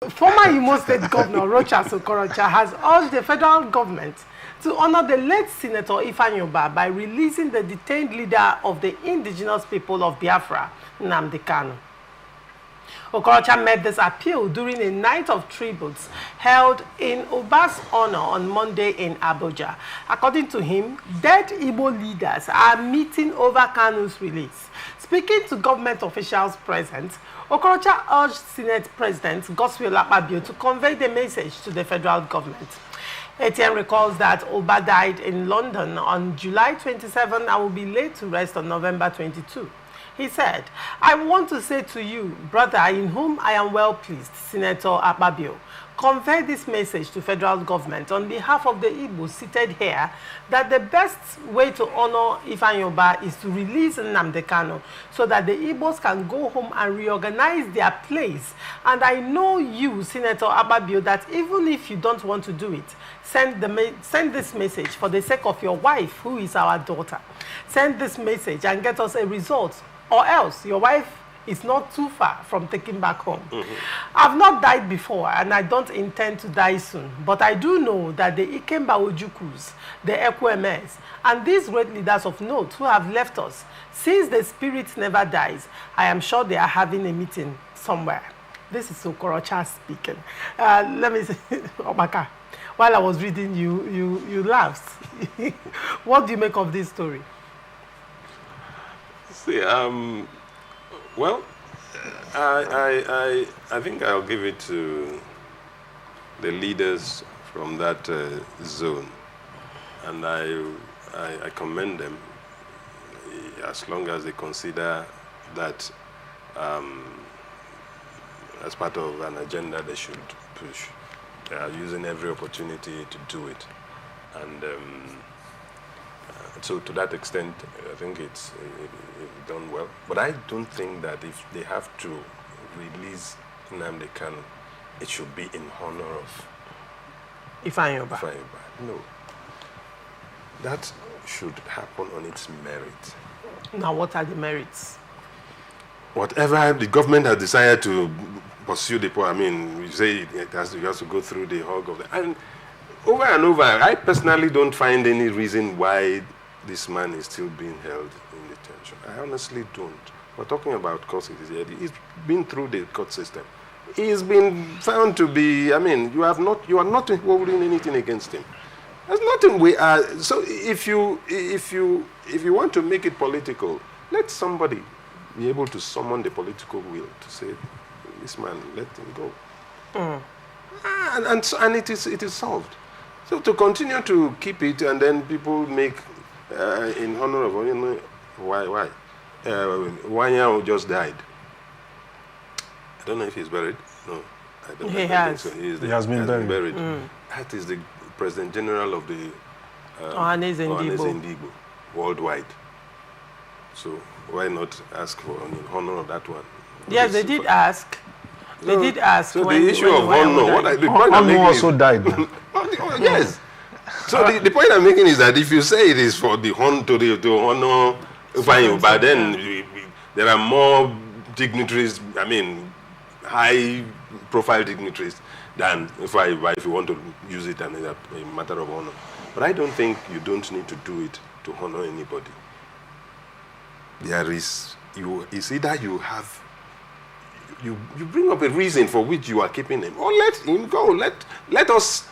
Former Imo State Governor Rochas Okorocha has urged the federal government to honor the late Senator Ifeanyi Ubah by releasing the detained leader of the Indigenous People of Biafra, Nnamdi Kanu. Okorocha made this appeal during a night of tributes held in Ubah's honor on Monday in Abuja. According to him, dead Igbo leaders are meeting over Kanu's release. Speaking to government officials present, Okorocha urged Senate President Godswill Akpabio to convey the message to the federal government. ATM recalls that Ubah died in London on July 27 and will be laid to rest on November 22. He said, "I want to say to you, brother, in whom I am well pleased, Senator Akpabio, convey this message to federal government on behalf of the Igbos seated here that the best way to honor Ifeanyi Ubah is to release Nnamdi Kanu so that the Igbos can go home and reorganize their place. And I know you, Senator Akpabio, that even if you don't want to do it, send this message for the sake of your wife, who is our daughter. Send this message and get us a result, or else your wife is not too far from taking back home." I've not died before, and I don't intend to die soon. But I do know that the Ikemba Ojukus, the Ekwemes, and these great leaders of note who have left us, since the spirit never dies, I am sure they are having a meeting somewhere. This is Okorocha speaking. Let me say, Obaka, while I was reading, you laughed. What do you make of this story? See, well, I think I'll give it to the leaders from that zone, and I commend them as long as they consider that as part of an agenda they should push. They are using every opportunity to do it, and so to that extent, I think it's done well. But I don't think that if they have to release Nnamdi Kanu, it should be in honor of Ifeanyi Ubah. No. That should happen on its merit. Now, what are the merits? Whatever the government has decided to pursue the poor, I mean, we say it has to go through the hog of the... And over, I personally don't find any reason why this man is still being held in detention. I honestly don't. We're talking about court citizens. He's been through the court system. He's been found to be, I mean, you are not holding anything against him. There's nothing we are. So if you want to make it political, let somebody be able to summon the political will to say, this man, let him go. And it is solved. So to continue to keep it, and then people make in honor of why Wanya just died. I don't know if he's buried. No, I don't. He has. So. He has been buried. That is the President General of the Ohanes Ndigbo worldwide. So why not ask for in honor of that one? Yes, they did ask. They did ask. So the issue of honor, the point I'm making also died. Yes. So the point I'm making is that if you say it is for the honor to honor Ifeanyi Ubah, then there are more dignitaries. I mean, high-profile dignitaries than if you want to use it as a matter of honor. But I don't think you don't need to do it to honor anybody. It's either you bring up a reason for which you are keeping him, or let him go. Let us.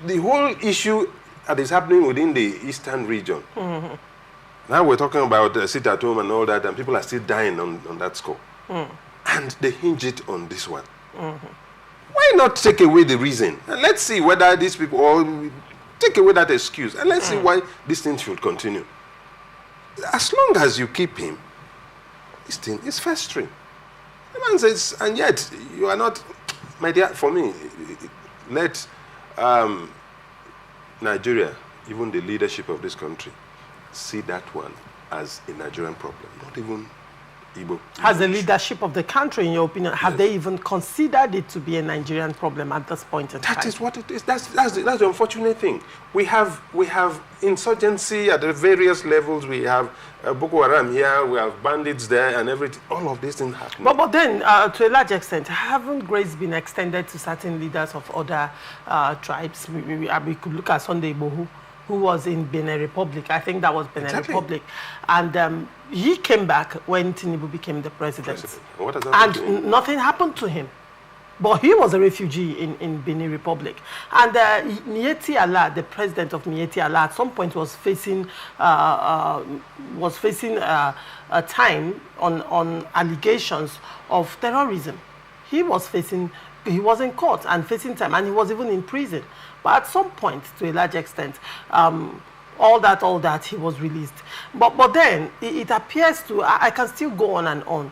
The whole issue that is happening within the eastern region. Now we're talking about sit at home and all that, and people are still dying on that score. And they hinge it on this one. Why not take away the reason? And let's see whether these people, or take away that excuse, and let's see why this thing should continue. As long as you keep him, this thing is festering. The man says, and yet you are not, my dear, for me, let Nigeria, even the leadership of this country, see that one as a Nigerian problem, not even Igbo. Has the leadership of the country, in your opinion, have they even considered it to be a Nigerian problem at this point in time? That is what it is. That's the unfortunate thing. We have insurgency at the various levels. We have Boko Haram here. We have bandits there, and everything. All of these things happen. But then, to a large extent, haven't grace been extended to certain leaders of other tribes? We could look at Sunday Igboho, who was in Benin Republic. I think that was Benin Republic. And he came back when Tinubu became the president. What has happened to him? And nothing happened to him. But he was a refugee in Benin Republic. And Miyetti Allah, the president of Miyetti Allah, at some point was facing a time on allegations of terrorism. He was in court and facing time, and he was even in prison. But at some point, to a large extent, all that, he was released. But then, it appears to, I can still go on and on.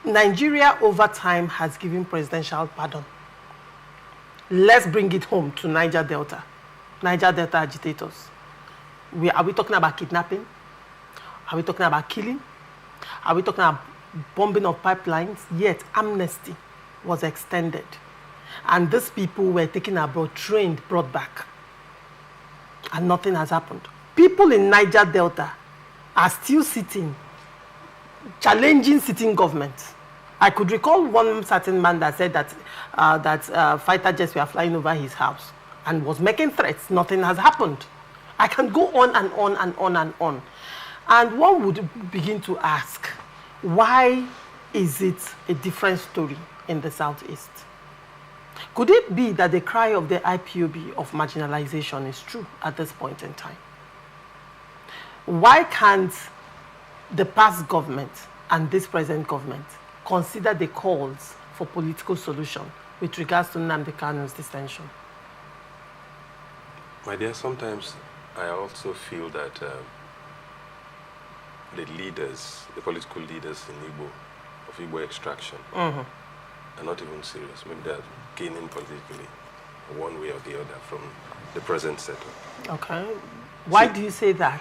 Nigeria, over time, has given presidential pardon. Let's bring it home to Niger Delta agitators. Are we talking about kidnapping? Are we talking about killing? Are we talking about bombing of pipelines? Yet, amnesty was extended. And these people were taken abroad, trained, brought back. And nothing has happened. People in Niger Delta are still sitting, challenging sitting governments. I could recall one certain man that said that fighter jets were flying over his house and was making threats. Nothing has happened. I can go on and on and on and on. And one would begin to ask, why is it a different story in the Southeast? Could it be that the cry of the IPOB of marginalization is true at this point in time? Why can't the past government and this present government consider the calls for political solution with regards to Nnamdi Kanu's detention? My dear, sometimes I also feel that the leaders, the political leaders in Igbo extraction, are not even serious. Maybe they're gaining politically one way or the other from the present setup. Okay. Why do you say that?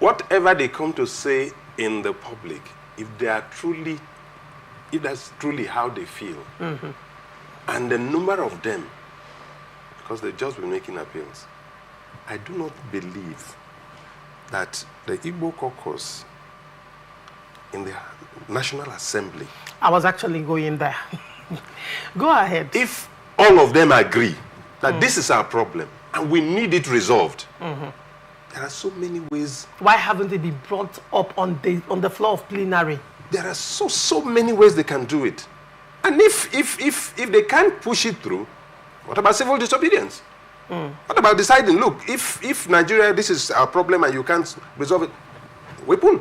Whatever they come to say in the public, if that's truly how they feel, and the number of them, because they've just been making appeals, I do not believe that the Igbo caucus in the National Assembly. I was actually going there. Go ahead. If all of them agree that this is our problem and we need it resolved, there are so many ways. Why haven't they been brought up on the floor of plenary? There are so many ways they can do it. And if they can't push it through, what about civil disobedience? What about deciding, look, if Nigeria, this is our problem and you can't resolve it, weapon.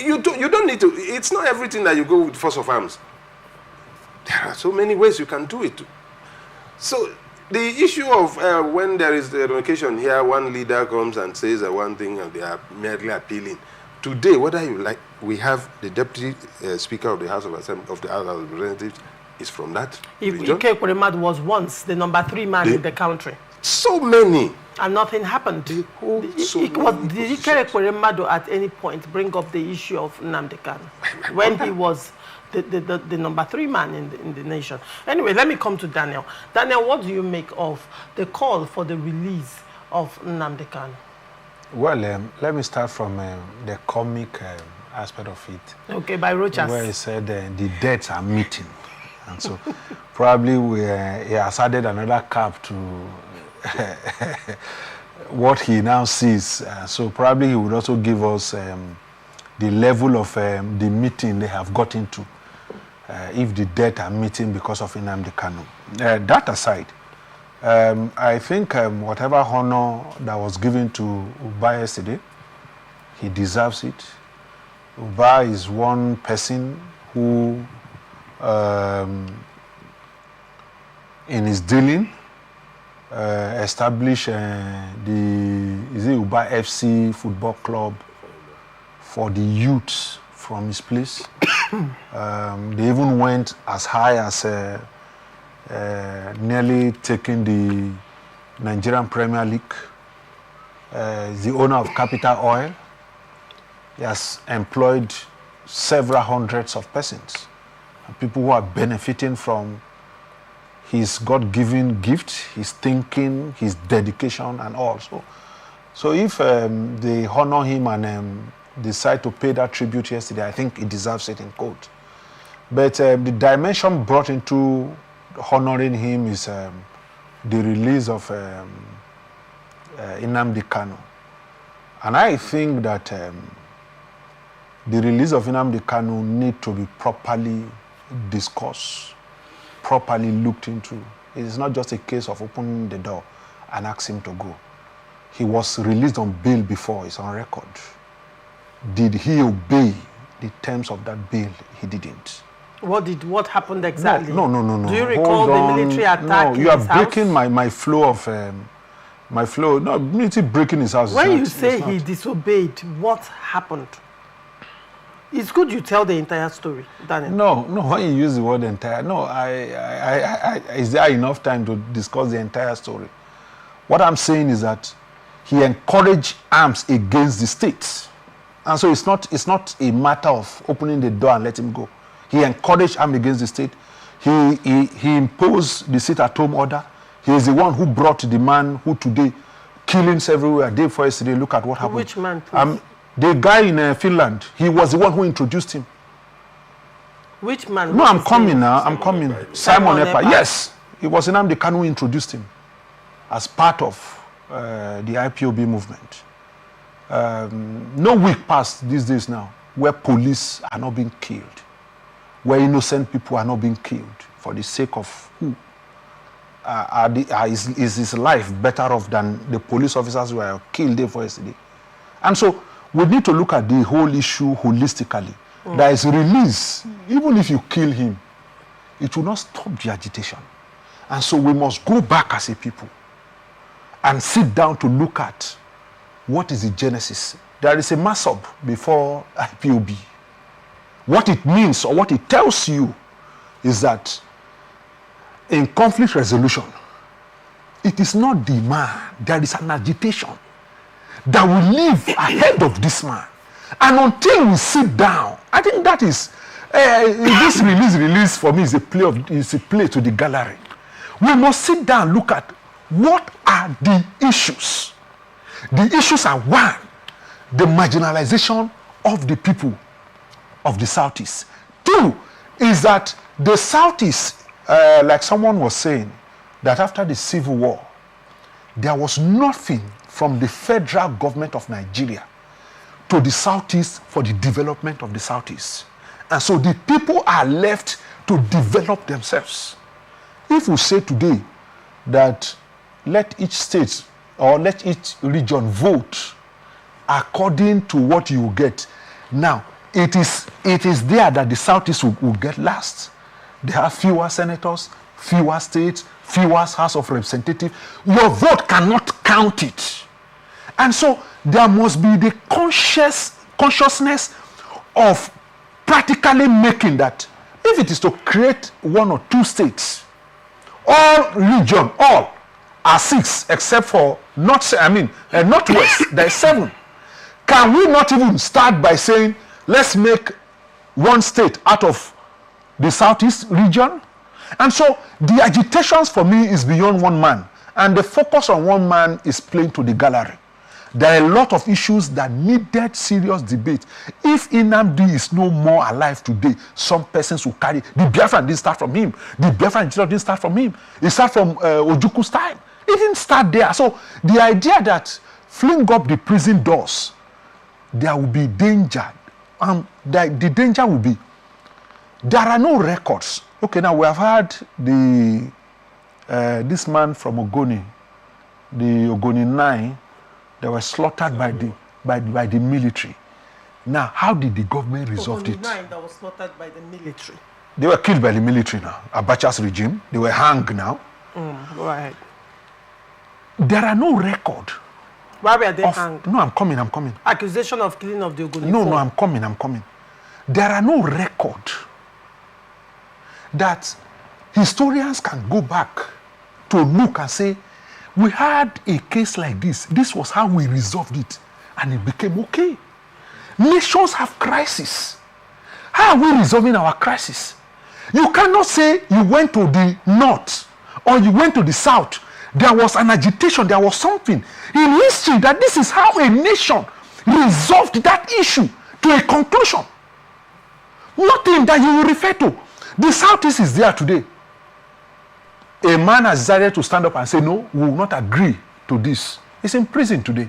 You don't need to, it's not everything that you go with force of arms. There are so many ways you can do it. So the issue of when there is the occasion here, one leader comes and says one thing and they are merely appealing. Today, whether you like, we have the Deputy Speaker of the House of Assembly, of the House of Representatives, is from that region. Ike Ekweremadu was once the #3 man in the country. So many. And nothing happened. Did Ike Ekweremadu at any point bring up the issue of Nnamdi Kanu when he was the #3 man in the nation? Anyway, let me come to Daniel. Daniel, what do you make of the call for the release of Nnamdi Kanu? Well, let me start from the comic aspect of it. Okay, by Rochas. Where he said the deaths are meeting. And so probably he has added another cap to what he now sees. So probably he would also give us the level of the meeting they have got into, if the deaths are meeting because of Nnamdi Kanu. That aside, I think whatever honor that was given to Ubah yesterday, he deserves it. Ubah is one person who, in his dealing, established the Ubah FC football club for the youths from his place. They even went as high as nearly taking the Nigerian Premier League. The owner of Capital Oil. He has employed several hundreds of persons, and people who are benefiting from his God-given gift, his thinking, his dedication, and all. So if they honor him and decide to pay that tribute yesterday, I think he deserves it in court. But the dimension brought into honoring him is the release of Nnamdi Kanu. And I think that the release of Nnamdi Kanu need to be properly discussed, properly looked into. It is not just a case of opening the door and ask him to go. He was released on bail before, it's on record. Did he obey the terms of that bail? He didn't. What happened exactly? No. Do you recall the military attack? No, you are breaking house? my flow of my flow. No, military breaking his house. When you say he disobeyed, what happened? It's good you tell the entire story, Daniel. No. When you use the word entire, is there enough time to discuss the entire story? What I'm saying is that he encouraged arms against the state, and so it's not a matter of opening the door and let him go. He encouraged arms against the state. He imposed the sit-at-home order. He is the one who brought the man who today killings everywhere. Day before yesterday, look at what happened. Which man, please? The guy in Finland. He was the one who introduced him. Which man? No, I'm coming now. I'm coming. Simon Ekpa. Ekpa. Yes, it was Nnamdi Kanu who introduced him as part of the IPOB movement. No week passed these days now where police are not being killed, where innocent people are not being killed for the sake of who? Is his life better off than the police officers who were killed day before yesterday? And so we need to look at the whole issue holistically. There is release. Even if you kill him, it will not stop the agitation. And so we must go back as a people and sit down to look at what is the genesis. There is a mass-up before IPOB. What it means or what it tells you is that in conflict resolution, it is not the man, there is an agitation that will live ahead of this man. And until we sit down, I think that is, this release for me is a play to the gallery. We must sit down and look at what are the issues. The issues are, one, the marginalization of the people of the Southeast. Two, is that the Southeast, like someone was saying, that after the Civil War, there was nothing from the federal government of Nigeria to the Southeast for the development of the Southeast. And so the people are left to develop themselves. If we say today that let each state or let each region vote according to what you get, now it is there that the Southeast will get last. They have fewer senators, fewer states, fewer House of Representatives. Your vote cannot count it. And so there must be the consciousness of practically making that if it is to create one or two states, all region, all are 6 except for Northwest, there is 7. Can we not even start by saying, let's make one state out of the Southeast region? And so the agitations for me is beyond one man. And the focus on one man is playing to the gallery. There are a lot of issues that needed serious debate. If Nnamdi is no more alive today, some persons will carry. The Biafran didn't start from him. The Biafran didn't start from him. It started from Ojuku's time. It didn't start there. So the idea that fling up the prison doors, there will be danger. The danger will be, there are no records. Okay, now we have had this man from Ogoni, the Ogoni 9, they were slaughtered by the military. Now, how did the government resolve it? 9 that was slaughtered by the military. They were killed by the military now. Abacha's regime. They were hanged now. Right. There are no record. Why were they hanged? No, I'm coming. Accusation of killing of the Ogoni. No, I'm coming. There are no record that historians can go back to look and say, we had a case like this. This was how we resolved it. And it became okay. Nations have crisis. How are we resolving our crisis? You cannot say you went to the north or you went to the south. There was an agitation, there was something in history that this is how a nation resolved that issue to a conclusion. Nothing that you will refer to. The Southeast is there today. A man has decided to stand up and say, no, we will not agree to this. He's in prison today.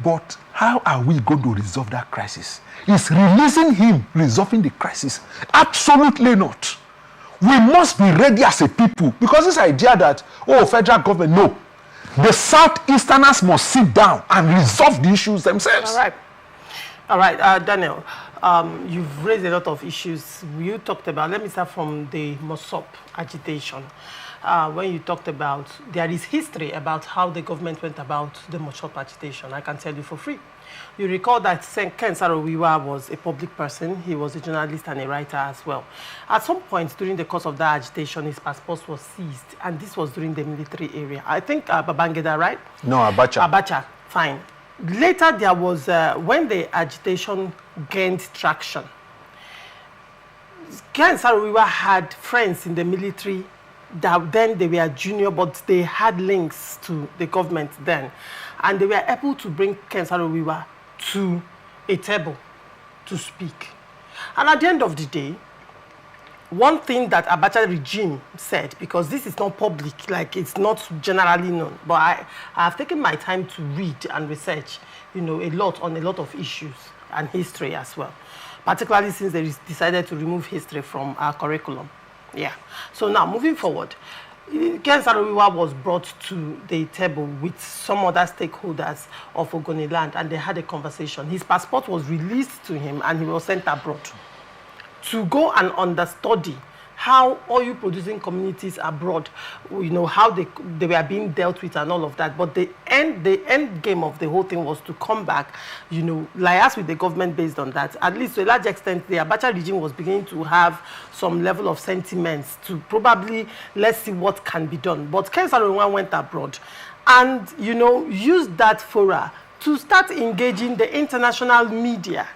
But how are we going to resolve that crisis? Is releasing him resolving the crisis? Absolutely not. We must be ready as a people, because this idea that, oh, federal government, no. The Southeasterners must sit down and resolve the issues themselves. All right, Daniel, you've raised a lot of issues. You talked about, let me start from the Mosop agitation. When you talked about, there is history about how the government went about the Mosop agitation. I can tell you for free. You recall that Ken Saro-Wiwa was a public person. He was a journalist and a writer as well. At some point during the course of that agitation, his passport was seized, and this was during the military area. I think Babangida, right? No, Abacha. Abacha, fine. Later, there was, when the agitation gained traction, Ken Saro-Wiwa had friends in the military that then they were junior, but they had links to the government then. And they were able to bring Ken Saro-Wiwa to a table to speak. And at the end of the day, one thing that Abacha regime said, because this is not public, like it's not generally known, but I have taken my time to read and research, a lot on a lot of issues and history as well, particularly since they decided to remove history from our curriculum. Yeah. So now, moving forward, Ken Saro-Wiwa was brought to the table with some other stakeholders of Ogoniland, and they had a conversation. His passport was released to him, and he was sent abroad to go and understudy how oil-producing communities abroad, how they were being dealt with and all of that. But the end game of the whole thing was to come back, liaise with the government based on that. At least to a large extent, the Abacha regime was beginning to have some level of sentiments to probably, let's see what can be done. But Ken Saro-Wiwa went abroad and, used that fora to start engaging the international media.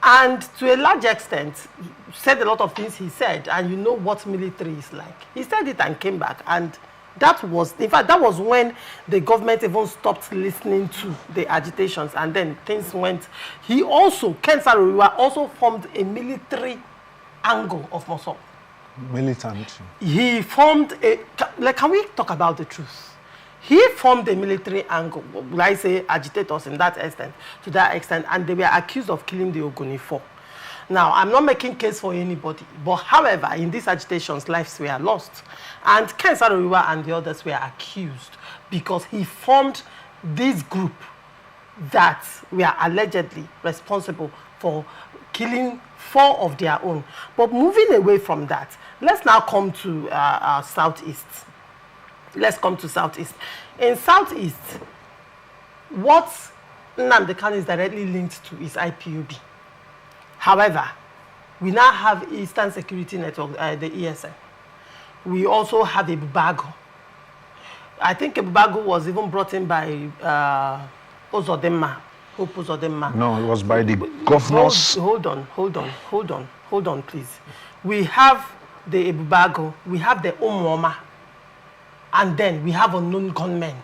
And to a large extent, said a lot of things he said, and you know what military is like. He said it and came back, and that was, in fact, that was when the government even stopped listening to the agitations, and then things went. He also, Ken Saro-Wiwa also formed a military angle of Mosop. Militant. He formed a, can we talk about the truth? He formed a military angle, will I say agitators to that extent, and they were accused of killing the Ogoni 4. Now, I'm not making case for anybody, but however, in these agitations, lives were lost. And Ken Saro-Wiwa and the others were accused because he formed this group that were allegedly responsible for killing 4 of their own. But moving away from that, let's now come to Southeast. Let's come to Southeast. In Southeast, what Nnamdi Kanu is directly linked to is IPOB. However, we now have Eastern Security Network, the ESN. We also have a Bubago. I think a Bubago was even brought in by Ozodema. Hope Ozodema. No, it was by the governors. Hold on, please. We have the Bubago, we have the Umuoma, and then we have unknown gunmen.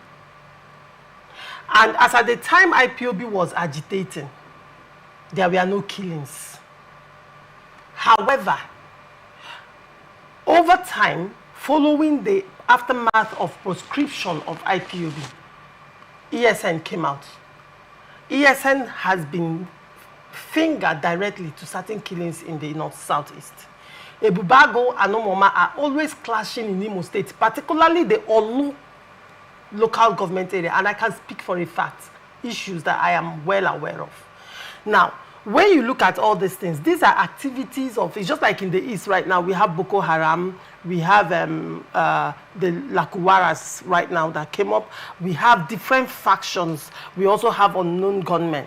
And as at the time IPOB was agitating, there were no killings. However, over time, following the aftermath of proscription of IPOB, ESN came out. ESN has been fingered directly to certain killings in the north-southeast. Ebubago and Omoma are always clashing in Imo State, particularly the Olu local government area, and I can speak for a fact, issues that I am well aware of. Now, when you look at all these things, these are activities of, it's just like in the East right now, we have Boko Haram, we have the Lakuwaras right now that came up, we have different factions, we also have unknown gunmen.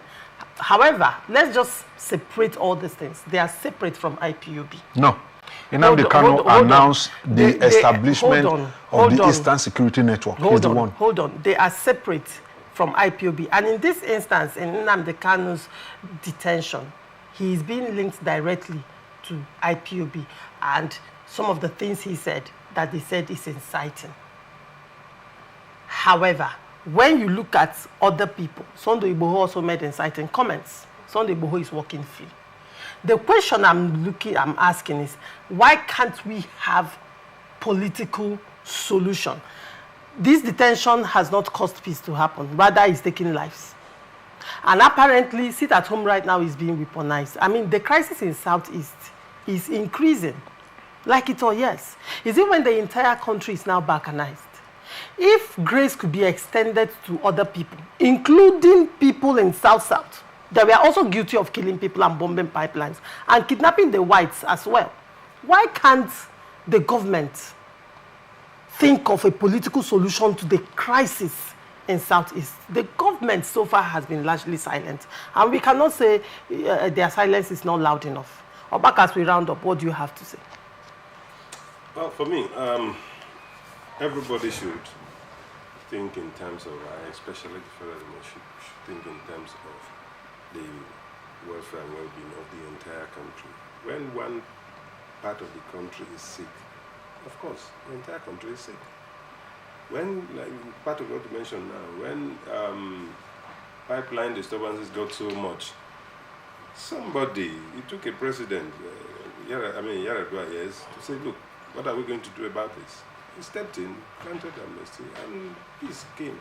However, let's just separate all these things. They are separate from IPOB. No. Nnamdi Kanu announced the establishment of the Eastern Security Network. Hold on. They are separate from IPOB. And in this instance, in Nnamdi Kanu's detention, he is being linked directly to IPOB. And some of the things he said, that they said is inciting. However, when you look at other people, Sunday Igboho also made inciting comments. Sunday Igboho is walking free. The question I'm asking is, why can't we have political solution? This detention has not caused peace to happen. Rather, it's taking lives. And apparently, sit at home right now is being weaponized. I mean, the crisis in Southeast is increasing. Like it or yes. Is it when the entire country is now balkanized? If grace could be extended to other people, including people in South-South, that were also guilty of killing people and bombing pipelines and kidnapping the whites as well, why can't the government think of a political solution to the crisis in Southeast? The government so far has been largely silent, and we cannot say their silence is not loud enough. Or back as we round up, what do you have to say? Well, for me, everybody should think in terms of, especially the federal government should think in terms of the welfare and well-being of the entire country. When one part of the country is sick, of course, the entire country is sick. When, like part of what you mentioned now, when pipeline disturbances got so much, somebody, it took a president, Yaradua, yes, to say, look, what are we going to do about this? He stepped in, granted amnesty, and peace came.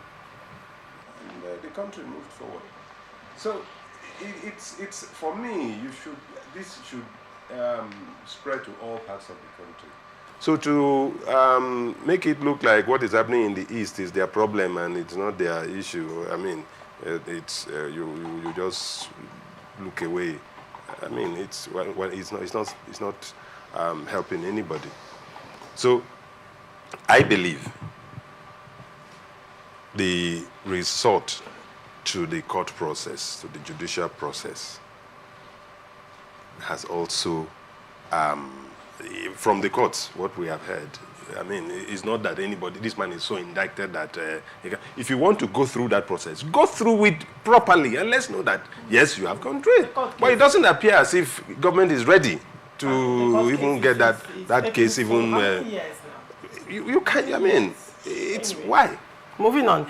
And the country moved forward. So it's for me, this should spread to all parts of the country. So to make it look like what is happening in the East is their problem and it's not their issue, I mean, it's you just look away. I mean, it's not helping anybody. So I believe the resort to the court process, to the judicial process, has also, from the courts, what we have heard, I mean, it's not that this man is so indicted that, if you want to go through that process, go through it properly, and let's know that, yes, you have gone through it. But it doesn't appear as if government is ready to even get that case even, you can't, I mean, it's why. Moving on.